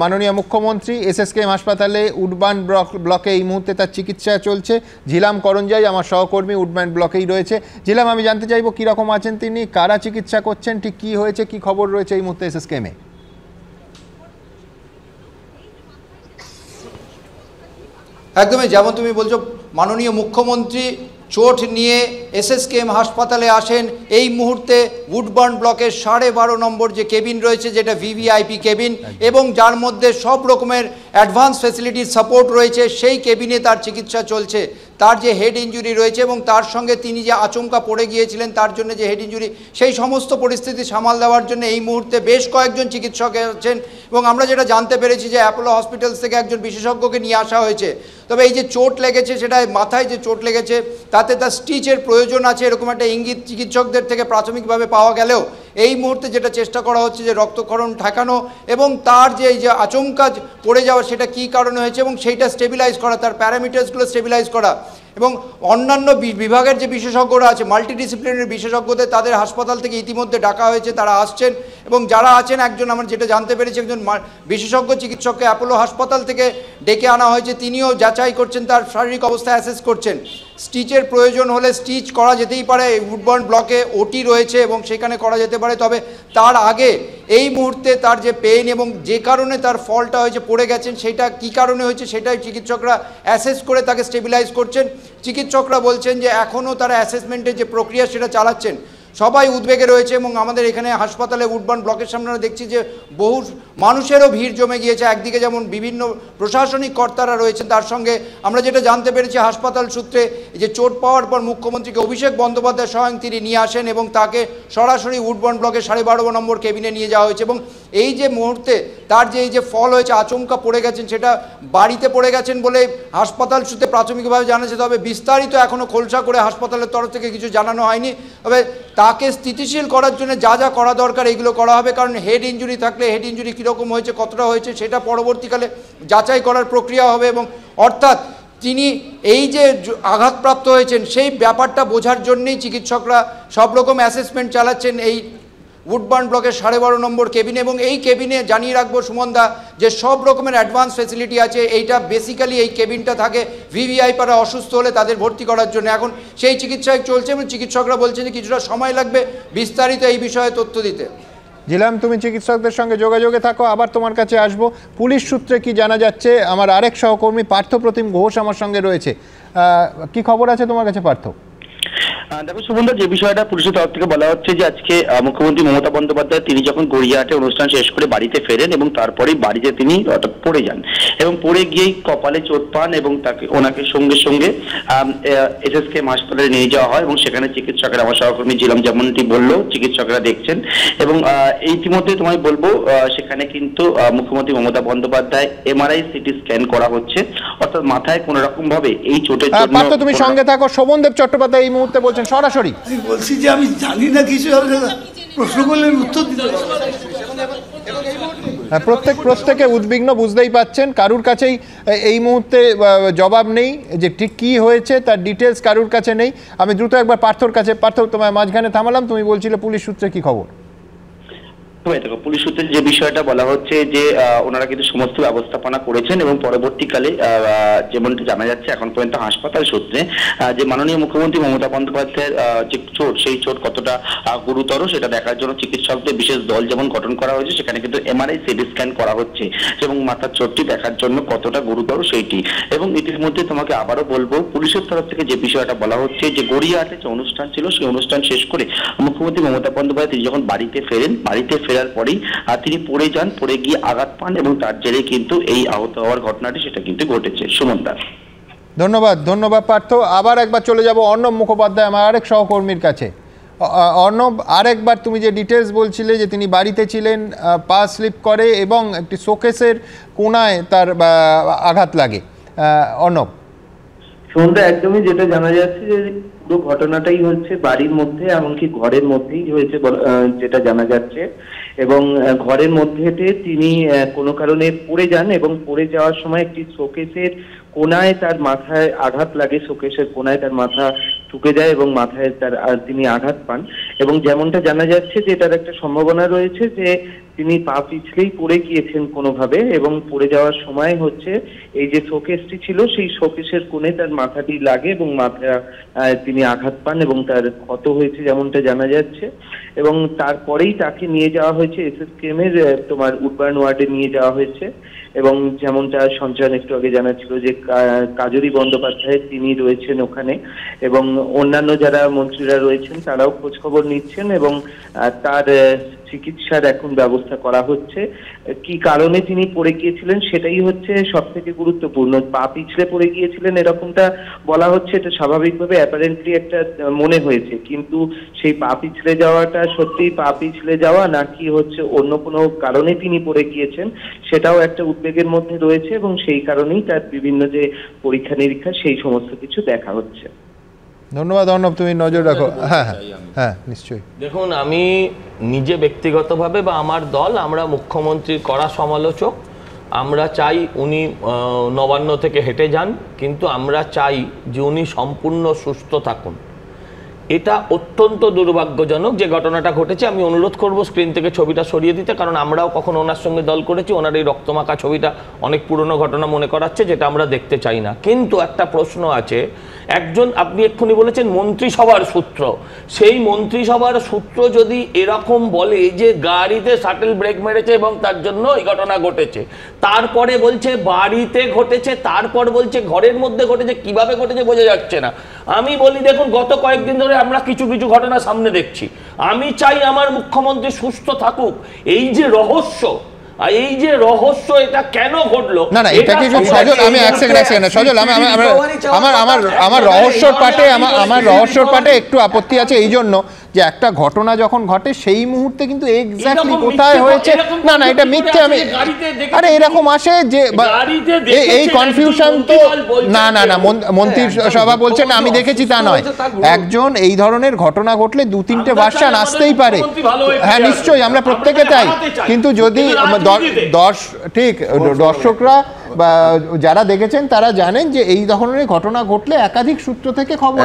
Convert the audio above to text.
মাননীয় মুখ্যমন্ত্রী এসএসকেএম হাসপাতালে উডবান ব্লকে এই মুহূর্তে তার চিকিৎসা চলছে। ঝিলাম করঞ্জাই আমার সহকর্মী উডবান ব্লকেই রয়েছে। ঝিলাম, আমি জানতে চাইবো কীরকম আছেন তিনি, কারা চিকিৎসা করছেন, ঠিক কী হয়েছে, কী খবর রয়েছে এই মুহূর্তে এসএসকেএমে? একদমই যেমন তুমি বলছো, মাননীয় মুখ্যমন্ত্রী চোট নিয়ে এসএসকেএম হাসপাতালে আসেন। এই মুহূর্তে উডবার্ন ব্লকের 12.5 নম্বর যে কেবিন রয়েছে, যেটা ভিভিআইপি কেবিন এবং যার মধ্যে সব রকমের অ্যাডভান্স ফ্যাসিলিটির সাপোর্ট রয়েছে, সেই কেবিনে তার চিকিৎসা চলছে। তার যে হেড ইঞ্জুরি রয়েছে এবং তার সঙ্গে তিনি যে আচমকা পড়ে গিয়েছিলেন তার জন্য যে হেড ইঞ্জুরি, সেই সমস্ত পরিস্থিতি সামাল দেওয়ার জন্য এই মুহূর্তে বেশ কয়েকজন চিকিৎসক আছেন। এবং আমরা যেটা জানতে পেরেছি যে অ্যাপোলো হসপিটালস থেকে একজন বিশেষজ্ঞকে নিয়ে আসা হয়েছে। তবে এই যে চোট লেগেছে, সেটা মাথায় যে চোট লেগেছে তাতে তার স্টিচের প্রয়োজন আছে, এরকম একটা ইঙ্গিত চিকিৎসকদের থেকে প্রাথমিকভাবে পাওয়া গেলেও এই মুহূর্তে যেটা চেষ্টা করা হচ্ছে যে রক্তক্ষরণ ঠেকানো এবং তার যে এই যে আচমকা পড়ে যাওয়া সেটা কী কারণে হয়েছে এবং সেইটা স্টেবিলাইজ করা, তার প্যারামিটার্সগুলো স্টেবিলাইজ করা। এবং অন্যান্য বিভাগের যে বিশেষজ্ঞরা আছে, মাল্টিডিসিপ্লিনারি বিশেষজ্ঞদের, তাদের হাসপাতাল থেকে ইতিমধ্যে ডাকা হয়েছে, তারা আসছেন। এবং যারা আছেন, একজন আমরা যেটা জানতে পেরেছি একজন বিশেষজ্ঞ চিকিৎসককে অ্যাপোলো হাসপাতাল থেকে ডেকে আনা হয়েছে, তিনিও যাচাই করছেন, তার শারীরিক অবস্থা অ্যাসেস করছেন। স্টিচের প্রয়োজন হলে স্টিচ করা যেতেই পারে, উডবার্ন ব্লকে ওটি রয়েছে এবং সেখানে করা যেতে পারে। তবে তার আগে এই মুহূর্তে তার যে পেইন এবং যে কারণে তার ফলটা হয়েছে, পড়ে গেছেন, সেটা কী কারণে হয়েছে সেটাই চিকিৎসকরা অ্যাসেস করে তাকে স্টেবিলাইজ করছেন। চিকিৎসকরা বলছেন যে এখনও তারা অ্যাসেসমেন্টের যে প্রক্রিয়া সেটা চালাচ্ছেন। সবাই উদ্বেগে রয়েছে এবং আমাদের এখানে হাসপাতালে উডবার্ন ব্লকের সামনে আমরা দেখছি যে বহু মানুষেরও ভিড় জমে গিয়েছে। একদিকে যেমন বিভিন্ন প্রশাসনিক কর্তারা রয়েছেন, তার সঙ্গে আমরা যেটা জানতে পেরেছি হাসপাতাল সূত্রে, যে চোট পাওয়ার পর মুখ্যমন্ত্রীকে অভিষেক বন্দ্যোপাধ্যায় স্বয়ং তিনি নিয়ে আসেন এবং তাকে সরাসরি উডবার্ন ব্লকের 12.5 নম্বর কেবিনে নিয়ে যাওয়া হয়েছে। এবং এই যে মুহূর্তে তার যে এই যে ফল হয়েছে, আচমকা পড়ে গেছেন, সেটা বাড়িতে পড়ে গেছেন বলে হাসপাতাল সূত্রে প্রাথমিকভাবে জানাচ্ছে। তবে বিস্তারিত এখনও খোলসা করে হাসপাতালের তরফ থেকে কিছু জানানো হয়নি। তবে তাকে স্থিতিশীল করার জন্য যা যা করা দরকার এগুলো করা হবে, কারণ হেড ইঞ্জুরি থাকলে হেড ইঞ্জুরি কীরকম হয়েছে, কতটা হয়েছে, সেটা পরবর্তীকালে যাচাই করার প্রক্রিয়া হবে। এবং অর্থাৎ তিনি এই যে আঘাতপ্রাপ্ত হয়েছেন সেই ব্যাপারটা বোঝার জন্যেই চিকিৎসকরা সব রকম অ্যাসেসমেন্ট চালাচ্ছেন এই উডবার্ন ব্লকের 12.5 নম্বর কেবিনে। এবং এই কেবিনে জানিয়ে রাখবো সুমনদা যে সব রকমের অ্যাডভান্স ফ্যাসিলিটি আছে। এইটা বেসিক্যালি এই কেবিনটা থাকে ভিভিআইপিরা অসুস্থ হলে তাদের ভর্তি করার জন্য। এখন সেই চিকিৎসা চলছে এবং চিকিৎসকরা বলছেন যে কিছুটা সময় লাগবে বিস্তারিত এই বিষয়ে তথ্য দিতে। জিলাম, তুমি চিকিৎসকদের সঙ্গে যোগাযোগে থাকো, আবার তোমার কাছে আসবো। পুলিশ সূত্রে কি জানা যাচ্ছে? আমার আরেক সহকর্মী পার্থপ্রতিম ঘোষ আমার সঙ্গে রয়েছে। কি খবর আছে তোমার কাছে পার্থ? দেখো সুমনদা, যে বিষয়টা পুলিশের তরফ থেকে বলা হচ্ছে যে আজকে মুখ্যমন্ত্রী মমতা বন্দ্যোপাধ্যায় তিনি যখন গড়িয়াহাটে অনুষ্ঠান শেষ করে বাড়িতে ফেরেন এবং তারপরেই বাড়িতে তিনি পড়ে যান এবং পড়ে গিয়েই কপালে চোট পান এবং ওনাকে সঙ্গে সঙ্গে এসএসকেএম হাসপাতালে নিয়ে যাওয়া হয় এবং সেখানে চিকিৎসকেরা, আমার সহকর্মী জিলাম যেমনটি বললো, চিকিৎসকরা দেখছেন। এবং ইতিমধ্যে তোমায় বলবো সেখানে কিন্তু মুখ্যমন্ত্রী Mamata Bandyopadhyay MRI CT scan করা হচ্ছে, অর্থাৎ মাথায় কোনো রকম ভাবে এই চোটের জন্য। পার্থ, তুমি সঙ্গে থাকো। শোভনদেব চট্টোপাধ্যায় এই মুহূর্তে বলছেন সরাসরি। আমি বলছি যে আমি জানি না কিছু, প্রশ্ন করলে উত্তর দিতে প্রত্যেকে উদ্বিগ্ন, বুঝতেই পাচ্ছেন। কারুর কাছেই এই মুহূর্তে জবাব নেই যে ঠিক কী হয়েছে, তার ডিটেলস কারুর কাছে নেই। আমি দ্রুত একবার পার্থর কাছে। পার্থ, তোমায় মাঝখানে থামালাম, তুমি বলছিলে পুলিশ সূত্রে কি খবর? দেখো, পুলিশ সূত্রে যে বিষয়টা বলা হচ্ছে যে ওনারা কিন্তু সমস্ত ব্যবস্থাপনা করেছেন এবং পরবর্তীকালে যেমনটি জানা যাচ্ছে এখন পর্যন্ত হাসপাতাল সূত্রে যে মাননীয় মুখ্যমন্ত্রী মমতা বন্দ্যোপাধ্যায়ের যে চোট, সেই চোট কতটা গুরুতর সেটা দেখার জন্য চিকিৎসকদের বিশেষ দল যেমন গঠন করা হয়েছে, সেখানে কিন্তু এমআরআই সিটি স্ক্যান করা হচ্ছে এবং মাথার চোটটি দেখার জন্য কতটা গুরুতর সেইটি। এবং ইতিমধ্যে তোমাকে আবারও বলবো, পুলিশের তরফ থেকে যে বিষয়টা বলা হচ্ছে যে গড়িয়াহাটে যে অনুষ্ঠান ছিল সেই অনুষ্ঠান শেষ করে মুখ্যমন্ত্রী মমতা বন্দ্যোপাধ্যায় তিনি যখন বাড়িতে ফেরেন, বাড়িতে ফেরার পরেই তিনি পড়ে যান, পড়ে গিয়ে আঘাত পান এবং তার জেরে কিন্তু এই আহত হওয়ার ঘটনাটি সেটা কিন্তু ঘটেছে। সুমনদা, ধন্যবাদ পার্থ। আবার একবার চলে যাব অর্ণব মুখোপাধ্যায়, আমার আরেক সহকর্মীর কাছে। অর্ণব, আরেকবার তুমি যে ডিটেলস বলছিলে যে তিনি বাড়িতে ছিলেন, পা স্লিপ করে এবং একটি শোকেসের কোণায় তার আঘাত লাগে। অর্ণব, সন্ধ্যা একদমই যেটা জানা যাচ্ছে যে পুরো ঘটনাটাই হচ্ছে বাড়ির মধ্যে, এমনকি ঘরের মধ্যেই হয়েছে যেটা জানা যাচ্ছে। এবং ঘরের মধ্যে তিনি কোনো কারণে পড়ে যান এবং পড়ে যাওয়ার সময় একটি শোকেসের কোনায় তার মাথায় আঘাত লাগে, শোকেসের কোনায় তার মাথা ঠুকে যায় এবং মাথায় তিনি আঘাত পান। এবং যেমনটা জানা যাচ্ছে যে এটার একটা সম্ভাবনা রয়েছে যে তিনি পা পিছলেই পড়ে গিয়েছেন কোনোভাবে, এবং পড়ে যাওয়ার সময় হচ্ছে এই যে শোকেসটি ছিল সেই শোকেসের কোণে তার মাথাটি লাগে এবং তিনি আঘাত পান এবং তার ক্ষত হয়েছে যেমনটা জানা যাচ্ছে। এবং তারপরেই তাকে নিয়ে যাওয়া হয়েছে এসএসকেএম এর তোমার উডবার্ন ওয়ার্ডে নিয়ে যাওয়া হয়েছে। এবং যেমনটা সঞ্চয়ন একটু আগে জানাচ্ছিল যে কাজরি বন্দ্যোপাধ্যায় তিনি রয়েছেন ওখানে, এবং অন্যান্য যারা মন্ত্রীরা রয়েছেন তারাও খোঁজ খবর নিচ্ছেন এবং তার চিকিৎসার এখন ব্যবস্থা করা হচ্ছে। কি কারণে তিনি পড়ে গিয়েছিলেন সেটাই হচ্ছে সব থেকে গুরুত্বপূর্ণ। পা পিছলে পড়ে গিয়েছিলেন এরকমটা বলা হচ্ছে, এটা স্বাভাবিকভাবে অ্যাপারেন্টলি একটা মনে হয়েছে, কিন্তু সেই পা পিছলে যাওয়াটা সত্যিই পা পিছলে যাওয়া নাকি হচ্ছে অন্য কোনো কারণে তিনি পড়ে গিয়েছেন সেটাও একটা উদ্বেগের মধ্যে রয়েছে, এবং সেই কারণেই তার বিভিন্ন যে পরীক্ষা নিরীক্ষা সেই সমস্ত কিছু দেখা হচ্ছে। ধন্যবাদ অর্ণব, তুমি নজর রাখো। হ্যাঁ হ্যাঁ নিশ্চয়ই। দেখুন, আমি নিজে ব্যক্তিগতভাবে বা আমার দল, আমরা মুখ্যমন্ত্রীর কড়া সমালোচক। আমরা চাই উনি নবান্ন থেকে হেঁটে যান, কিন্তু আমরা চাই যে উনি সম্পূর্ণ সুস্থ থাকুন। এটা অত্যন্ত দুর্ভাগ্যজনক যে ঘটনাটা ঘটেছে। আমি অনুরোধ করব স্ক্রিন থেকে ছবিটা সরিয়ে দিতে, কারণ আমরাও কখনো ওনার সঙ্গে দল করেছি। ওনার এই রক্তমাখা ছবিটা অনেক পুরনো ঘটনা মনে করাচ্ছে, যেটা আমরা দেখতে চাই না। কিন্তু একটা প্রশ্ন আছে, একজন, আপনি এক্ষুনি বলেছেন মন্ত্রিসভার সূত্র, সেই মন্ত্রিসভার সূত্র যদি এরকম বলে যে গাড়িতে শাটল ব্রেক মেরেছে এবং তার জন্য এই ঘটনা ঘটেছে, তারপরে বলছে বাড়িতে ঘটেছে, তারপর বলছে ঘরের মধ্যে ঘটেছে, কিভাবে ঘটেছে বোঝা যাচ্ছে না। আমি বলি, দেখুন, গত কয়েকদিন ধরে আমরা কিছু কিছু ঘটনা সামনে দেখছি। আমি চাই আমার মুখ্যমন্ত্রী সুস্থ থাকুক। এই যে রহস্য, এটা কেন ঘটলো? না না, এটা কিছু সজল, আমি এক সেকেন্ড সজল, আমার রহস্যর পাটে একটু আপত্তি আছে। এই জন্য যে একটা ঘটনা যখন ঘটে সেই মুহূর্তে কিন্তু এক্স্যাক্টলি কোথায় হয়েছে, না না এটা মিথ্যে। আমি আরে এরকম আসে যে এই কনফিউশন তো না না না, মন্ত্রিসভা বলছেন আমি দেখেছি তা নয়। একজন এই ধরনের ঘটনা ঘটলে 2-3টে ভার্সন আসতেই পারে। হ্যাঁ নিশ্চয়ই, আমরা প্রত্যেকে চাই, কিন্তু যদি দর্শকরা বা যারা দেখেছেন তারা জানেন যে এই ধরনের ঘটনা ঘটলে একাধিক সূত্র থেকে খবর